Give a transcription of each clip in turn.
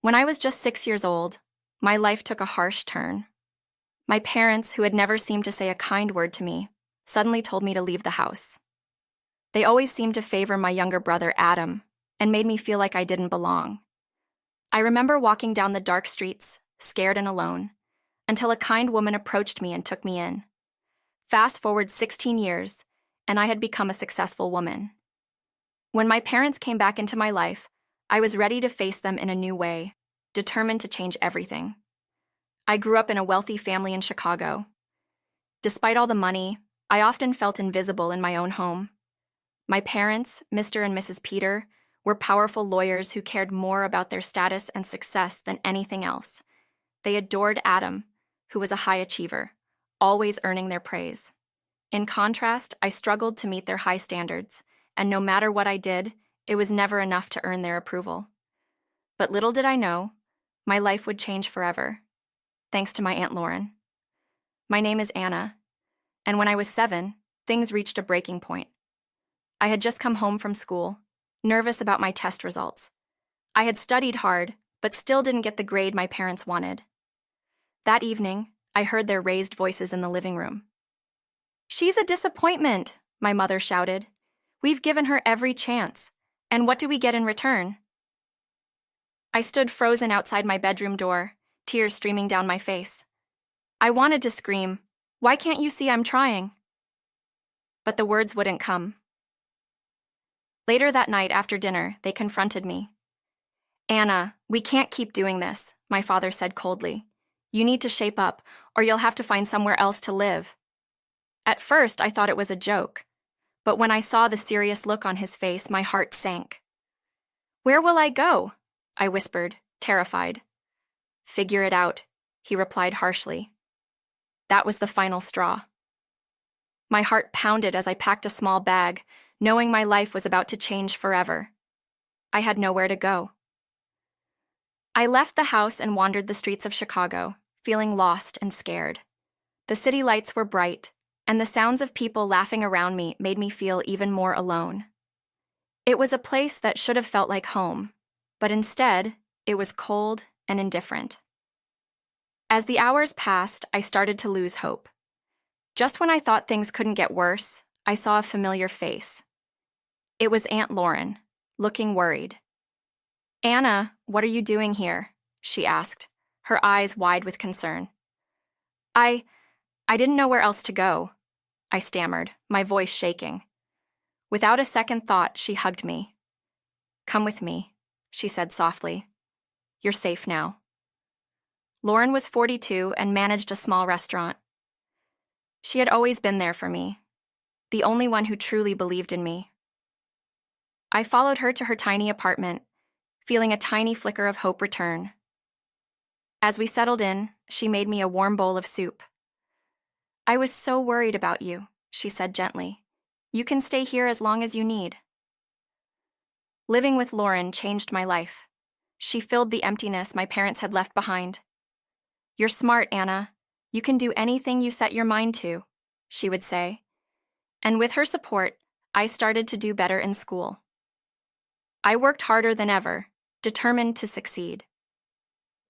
When I was just 6 years old, my life took a harsh turn. My parents, who had never seemed to say a kind word to me, suddenly told me to leave the house. They always seemed to favor my younger brother, Adam, and made me feel like I didn't belong. I remember walking down the dark streets, scared and alone, until a kind woman approached me and took me in. Fast forward 16 years, and I had become a successful woman. When my parents came back into my life, I was ready to face them in a new way, determined to change everything. I grew up in a wealthy family in Chicago. Despite all the money, I often felt invisible in my own home. My parents, Mr. and Mrs. Peter, were powerful lawyers who cared more about their status and success than anything else. They adored Adam, who was a high achiever, always earning their praise. In contrast, I struggled to meet their high standards, and no matter what I did, it was never enough to earn their approval. But little did I know, my life would change forever, thanks to my Aunt Lauren. My name is Anna, and when I was 7, things reached a breaking point. I had just come home from school, nervous about my test results. I had studied hard, but still didn't get the grade my parents wanted. That evening, I heard their raised voices in the living room. "She's a disappointment," my mother shouted. "We've given her every chance, and what do we get in return?" I stood frozen outside my bedroom door, tears streaming down my face. I wanted to scream, "Why can't you see I'm trying?" But the words wouldn't come. Later that night after dinner, they confronted me. "Anna, we can't keep doing this," my father said coldly. "You need to shape up, or you'll have to find somewhere else to live." At first, I thought it was a joke, but when I saw the serious look on his face, my heart sank. "Where will I go?" I whispered, terrified. "Figure it out," he replied harshly. That was the final straw. My heart pounded as I packed a small bag, knowing my life was about to change forever. I had nowhere to go. I left the house and wandered the streets of Chicago, feeling lost and scared. The city lights were bright, and the sounds of people laughing around me made me feel even more alone. It was a place that should have felt like home, but instead, it was cold and indifferent. As the hours passed, I started to lose hope. Just when I thought things couldn't get worse, I saw a familiar face. It was Aunt Lauren, looking worried. "Anna, what are you doing here?" she asked, her eyes wide with concern. I didn't know where else to go," I stammered, my voice shaking. Without a second thought, she hugged me. "Come with me," she said softly. "You're safe now." Lauren was 42 and managed a small restaurant. She had always been there for me, the only one who truly believed in me. I followed her to her tiny apartment, feeling a tiny flicker of hope return. As we settled in, she made me a warm bowl of soup. "I was so worried about you," she said gently. "You can stay here as long as you need." Living with Lauren changed my life. She filled the emptiness my parents had left behind. "You're smart, Anna. You can do anything you set your mind to," she would say. And with her support, I started to do better in school. I worked harder than ever, determined to succeed.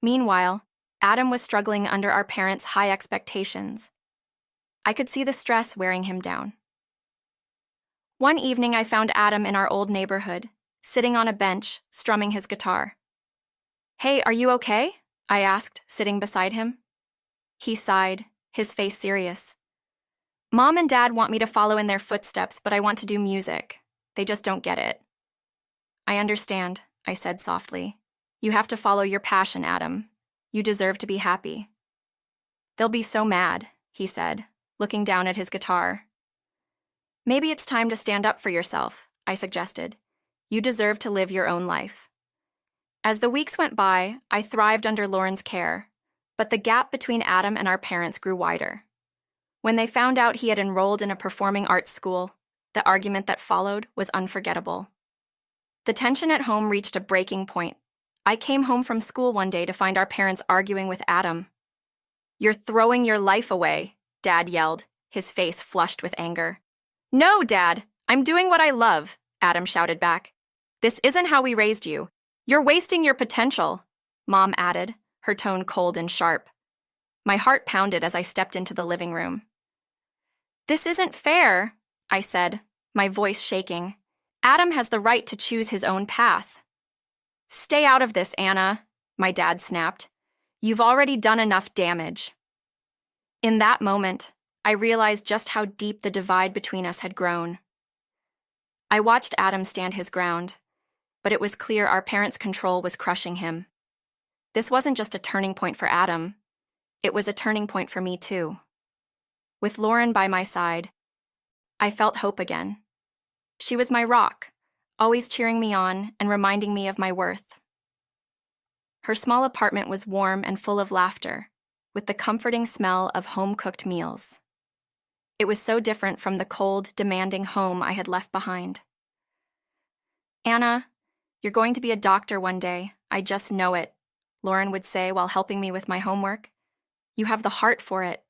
Meanwhile, Adam was struggling under our parents' high expectations. I could see the stress wearing him down. One evening, I found Adam in our old neighborhood, sitting on a bench, strumming his guitar. "Hey, are you okay?" I asked, sitting beside him. He sighed, his face serious. "Mom and Dad want me to follow in their footsteps, but I want to do music. They just don't get it." "I understand," I said softly. "You have to follow your passion, Adam. You deserve to be happy." "They'll be so mad," he said, looking down at his guitar. "Maybe it's time to stand up for yourself," I suggested. "You deserve to live your own life." As the weeks went by, I thrived under Lauren's care, but the gap between Adam and our parents grew wider. When they found out he had enrolled in a performing arts school, the argument that followed was unforgettable. The tension at home reached a breaking point. I came home from school one day to find our parents arguing with Adam. "You're throwing your life away," Dad yelled, his face flushed with anger. "No, Dad, I'm doing what I love," Adam shouted back. "This isn't how we raised you. You're wasting your potential." Mom added, her tone cold and sharp. My heart pounded as I stepped into the living room. This isn't fair, I said, my voice shaking. Adam has the right to choose his own path. Stay out of this, Anna, my dad snapped. You've already done enough damage. In that moment, I realized just how deep the divide between us had grown. I watched Adam stand his ground, but it was clear our parents' control was crushing him. This wasn't just a turning point for Adam, it was a turning point for me too. With Lauren by my side, I felt hope again. She was my rock, always cheering me on and reminding me of my worth. Her small apartment was warm and full of laughter, with the comforting smell of home-cooked meals. It was so different from the cold, demanding home I had left behind. Anna, you're going to be a doctor one day, I just know it, Lauren would say while helping me with my homework. You have the heart for it.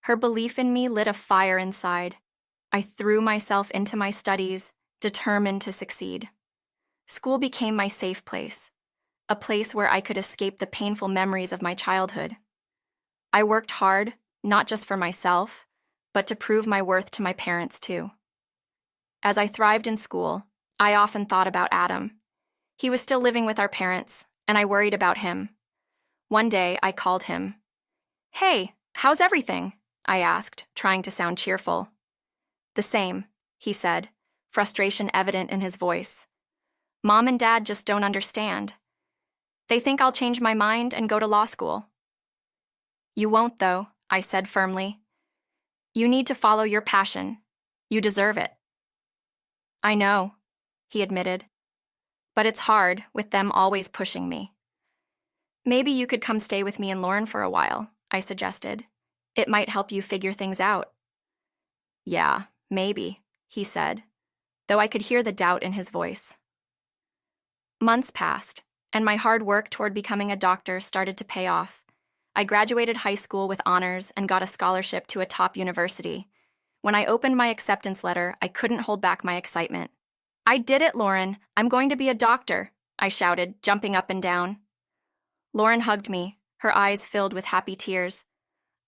Her belief in me lit a fire inside. I threw myself into my studies, determined to succeed. School became my safe place, a place where I could escape the painful memories of my childhood. I worked hard, not just for myself, but to prove my worth to my parents too. As I thrived in school, I often thought about Adam. He was still living with our parents, and I worried about him. One day, I called him. Hey, how's everything? I asked, trying to sound cheerful. The same, he said, frustration evident in his voice. Mom and Dad just don't understand. They think I'll change my mind and go to law school. You won't, though, I said firmly. You need to follow your passion. You deserve it. I know, he admitted. But it's hard, with them always pushing me. Maybe you could come stay with me and Lauren for a while, I suggested. It might help you figure things out. Yeah, maybe, he said, though I could hear the doubt in his voice. Months passed, and my hard work toward becoming a doctor started to pay off. I graduated high school with honors and got a scholarship to a top university. When I opened my acceptance letter, I couldn't hold back my excitement. I did it, Lauren. I'm going to be a doctor, I shouted, jumping up and down. Lauren hugged me, her eyes filled with happy tears.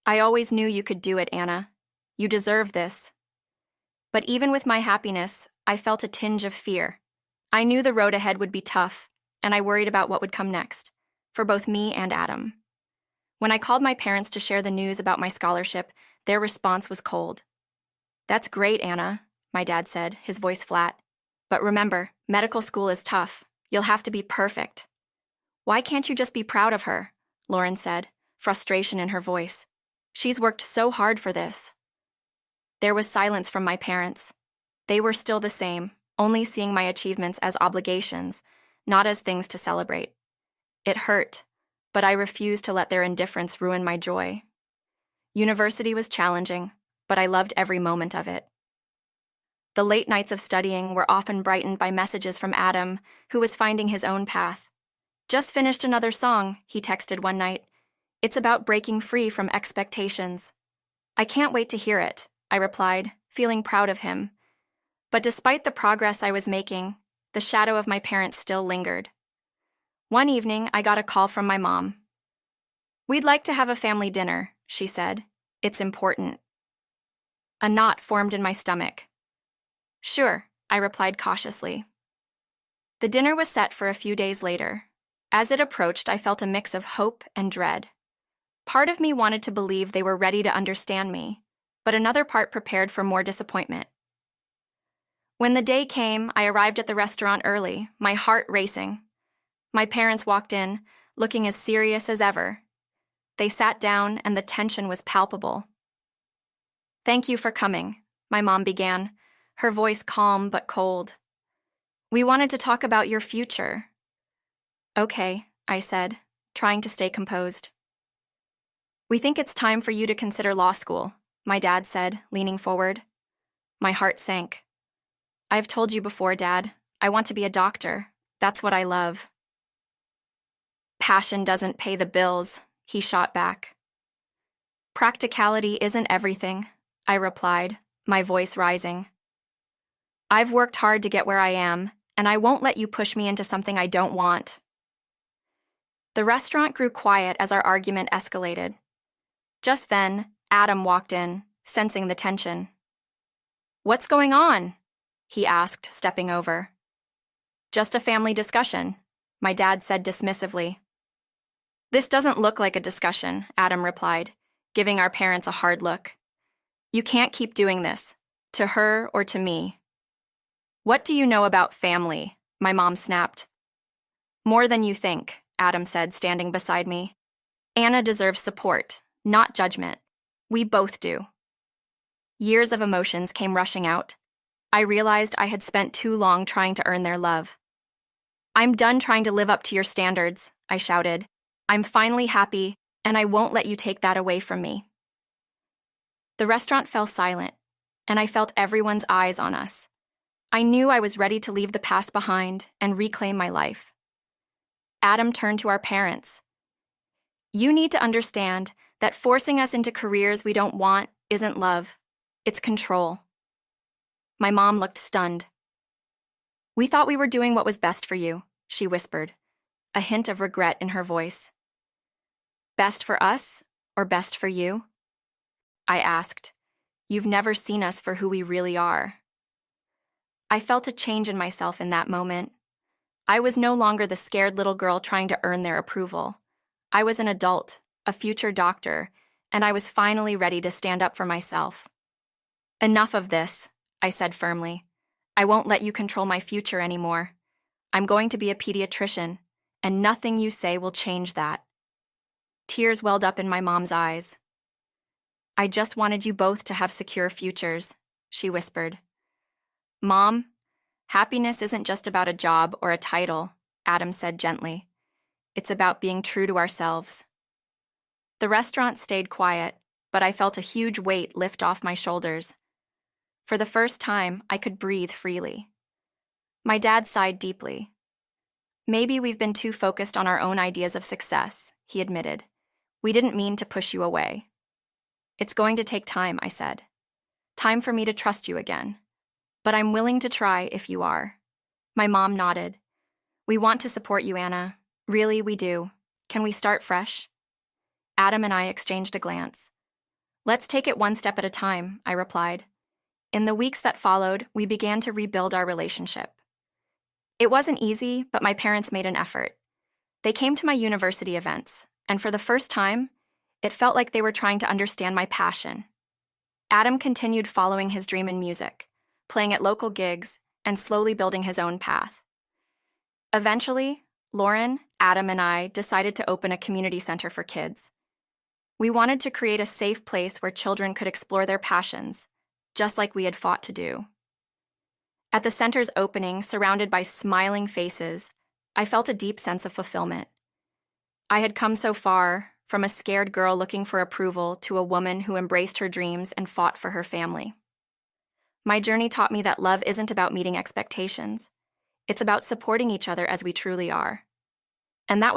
I always knew you could do it, Anna. You deserve this. But even with my happiness, I felt a tinge of fear. I knew the road ahead would be tough, and I worried about what would come next, for both me and Adam. When I called my parents to share the news about my scholarship, their response was cold. That's great, Anna, my dad said, his voice flat. But remember, medical school is tough. You'll have to be perfect. Why can't you just be proud of her? Lauren said, frustration in her voice. She's worked so hard for this. There was silence from my parents. They were still the same, only seeing my achievements as obligations, not as things to celebrate. It hurt, but I refused to let their indifference ruin my joy. University was challenging, but I loved every moment of it. The late nights of studying were often brightened by messages from Adam, who was finding his own path. Just finished another song, he texted one night. It's about breaking free from expectations. I can't wait to hear it, I replied, feeling proud of him. But despite the progress I was making, the shadow of my parents still lingered. One evening, I got a call from my mom. We'd like to have a family dinner, she said. It's important. A knot formed in my stomach. Sure, I replied cautiously. The dinner was set for a few days later. As it approached, I felt a mix of hope and dread. Part of me wanted to believe they were ready to understand me, but another part prepared for more disappointment. When the day came, I arrived at the restaurant early, my heart racing. My parents walked in, looking as serious as ever. They sat down, and the tension was palpable. Thank you for coming, my mom began, her voice calm but cold. We wanted to talk about your future. Okay, I said, trying to stay composed. We think it's time for you to consider law school, my dad said, leaning forward. My heart sank. I've told you before, Dad, I want to be a doctor. That's what I love. Passion doesn't pay the bills, he shot back. Practicality isn't everything, I replied, my voice rising. I've worked hard to get where I am, and I won't let you push me into something I don't want. The restaurant grew quiet as our argument escalated. Just then, Adam walked in, sensing the tension. "What's going on?" he asked, stepping over. "Just a family discussion," my dad said dismissively. "This doesn't look like a discussion," Adam replied, giving our parents a hard look. "You can't keep doing this, to her or to me." "What do you know about family?" my mom snapped. "More than you think," Adam said, standing beside me. "Anna deserves support, not judgment. We both do." Years of emotions came rushing out. I realized I had spent too long trying to earn their love. "I'm done trying to live up to your standards," I shouted. "I'm finally happy, and I won't let you take that away from me." The restaurant fell silent, and I felt everyone's eyes on us. I knew I was ready to leave the past behind and reclaim my life. Adam turned to our parents. "You need to understand that forcing us into careers we don't want isn't love. It's control." My mom looked stunned. "We thought we were doing what was best for you," she whispered, a hint of regret in her voice. "Best for us or best for you?" I asked. "You've never seen us for who we really are." I felt a change in myself in that moment. I was no longer the scared little girl trying to earn their approval. I was an adult, a future doctor, and I was finally ready to stand up for myself. "Enough of this," I said firmly. "I won't let you control my future anymore. I'm going to be a pediatrician, and nothing you say will change that." Tears welled up in my mom's eyes. "I just wanted you both to have secure futures," she whispered. "Mom, happiness isn't just about a job or a title," Adam said gently. "It's about being true to ourselves." The restaurant stayed quiet, but I felt a huge weight lift off my shoulders. For the first time, I could breathe freely. My dad sighed deeply. "Maybe we've been too focused on our own ideas of success," he admitted. "We didn't mean to push you away." "It's going to take time," I said. "Time for me to trust you again. But I'm willing to try if you are." My mom nodded. "We want to support you, Anna. Really, we do. Can we start fresh?" Adam and I exchanged a glance. "Let's take it one step at a time," I replied. In the weeks that followed, we began to rebuild our relationship. It wasn't easy, but my parents made an effort. They came to my university events, and for the first time, it felt like they were trying to understand my passion. Adam continued following his dream in music, playing at local gigs, and slowly building his own path. Eventually, Lauren, Adam, and I decided to open a community center for kids. We wanted to create a safe place where children could explore their passions, just like we had fought to do. At the center's opening, surrounded by smiling faces, I felt a deep sense of fulfillment. I had come so far, from a scared girl looking for approval to a woman who embraced her dreams and fought for her family. My journey taught me that love isn't about meeting expectations. It's about supporting each other as we truly are. And that